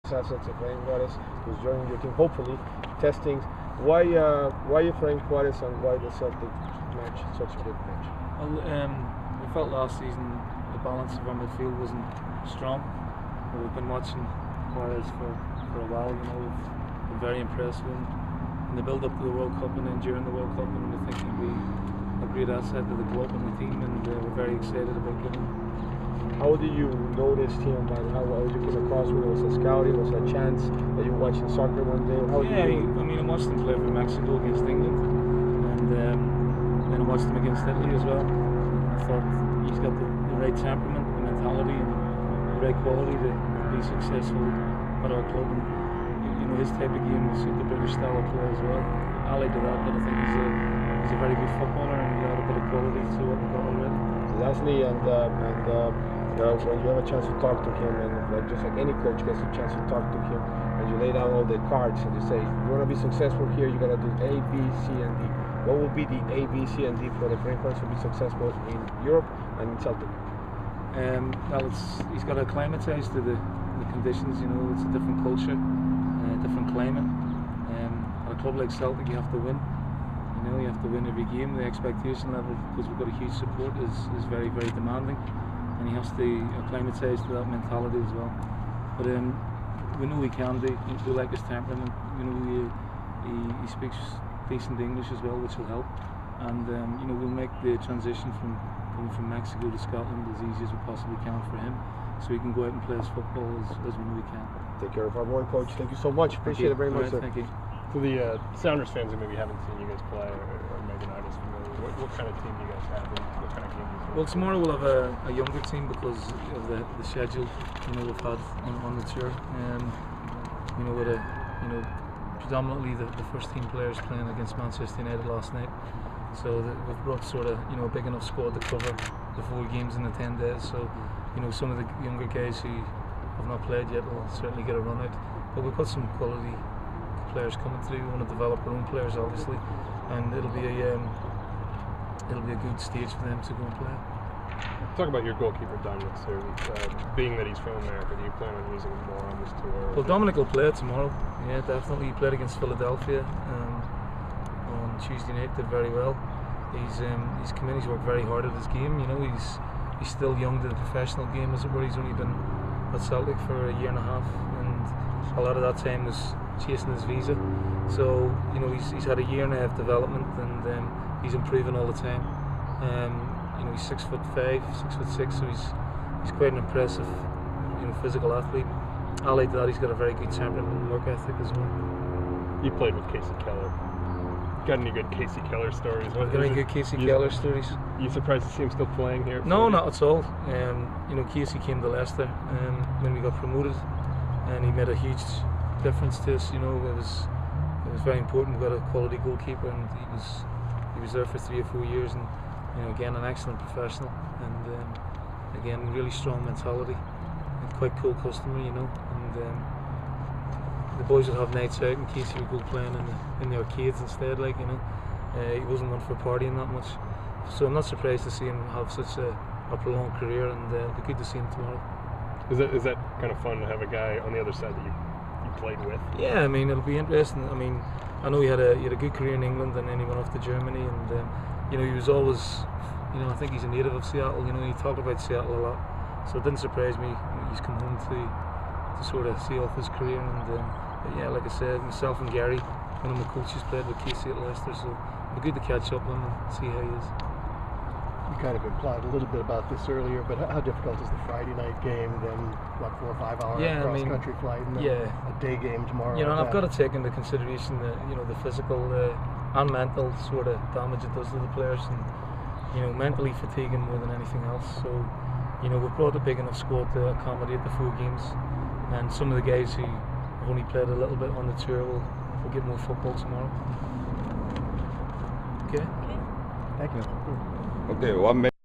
Celtic playing Juarez, who's joining your team, hopefully, testing. Why you playing Juarez and why the Celtic match such a good match? Well, we felt last season the balance of our midfield wasn't strong. We've been watching Juarez for a while, we've been very impressed with him in the build up to the World Cup and then during the World Cup, and we think he'll be a great asset to the club and the team, and we're very excited about getting him. How did you notice him and how did you came across with him? Was it scouting? Was it a chance that you were watching soccer one day? I watched him play for Mexico against England, and then I watched him against Italy as well. I thought he's got the right temperament, the mentality, and the right quality to be successful at our club. And, his type of game will suit the British style of play as well. Allied to that, but I think he's a very good footballer and he had a bit of quality to what we've got already. Lastly, when you have a chance to talk to him, and just like any coach gets a chance to talk to him, and you lay down all the cards and you say, you want to be successful here, you got to do A, B, C, and D. What will be the A, B, C, and D for the Frankfurt to be successful in Europe and in Celtic? Well, he's got to acclimatise to the conditions. It's a different culture, different climate. At a club like Celtic, you have to win. You have to win every game. The expectation level, because we've got a huge support, is very, very demanding, and he has to acclimatise to that mentality as well. But we know he can do. We like his temperament. He speaks decent English as well, which will help. And we'll make the transition from coming from Mexico to Scotland as easy as we possibly can for him, so he can go out and play his football as we know he can. Take care of our boy, Coach. Thank you so much. Appreciate it very much, sir. Thank you. For the Sounders fans who maybe haven't seen you guys play or maybe not as familiar, what kind of team do you guys have? What kind of game do you play? Well, tomorrow we'll have a younger team because of the schedule we've had on the tour. With predominantly the first team players playing against Manchester United last night. So we've brought sort of a big enough squad to cover the 4 games in the 10 days. So some of the younger guys who have not played yet will certainly get a run out. But we've got some quality players coming through. We want to develop our own players, obviously, and it'll be a good stage for them to go and play. Talk about your goalkeeper Dominic, sir. Being that he's from America, do you plan on using him more on this tour? Well, Dominic will play tomorrow. Yeah, definitely. He played against Philadelphia on Tuesday night. Did very well. He's come in. He's worked very hard at his game. He's still young to the professional game, as it were. He's only been at Celtic for a year and a half, and a lot of that time was chasing his visa. So he's had a year and a half development, and he's improving all the time. He's 6'5", 6'6", so he's quite an impressive physical athlete. Allied to that, he's got a very good temperament and work ethic as well. You played with Casey Keller. Got any good Casey Keller stories? Got any good Casey Keller stories? You surprised to see him still playing here? No, not at all. Casey came to Leicester when we got promoted, and he made a huge difference to us. It was very important. We got a quality goalkeeper, and he was there for 3 or 4 years, and again an excellent professional, and again really strong mentality, and quite cool customer, and the boys would have nights out, and Casey would go playing in the arcades instead, he wasn't one for partying that much, so I'm not surprised to see him have such a prolonged career, and it'll be good to see him tomorrow. Is that kind of fun to have a guy on the other side that you played with? Yeah, it'll be interesting. I know he had a good career in England, and then he went off to Germany, and he was always, I think he's a native of Seattle. He talked about Seattle a lot, so it didn't surprise me when he's come home to sort of see off his career. And yeah, like I said, myself and Gary, one of my coaches, played with Casey at Leicester, so it'll be good to catch up with him and see how he is. You kind of implied a little bit about this earlier, but how difficult is the Friday night game, then 4 or 5 hour cross-country flight, and then a day game tomorrow? And I've got to take into consideration the physical and mental sort of damage it does to the players, and mentally fatiguing more than anything else. So we've brought a big enough squad to accommodate the 4 games, and some of the guys who have only played a little bit on the tour will get more football tomorrow. Okay. Thank you. Okay, 1 minute.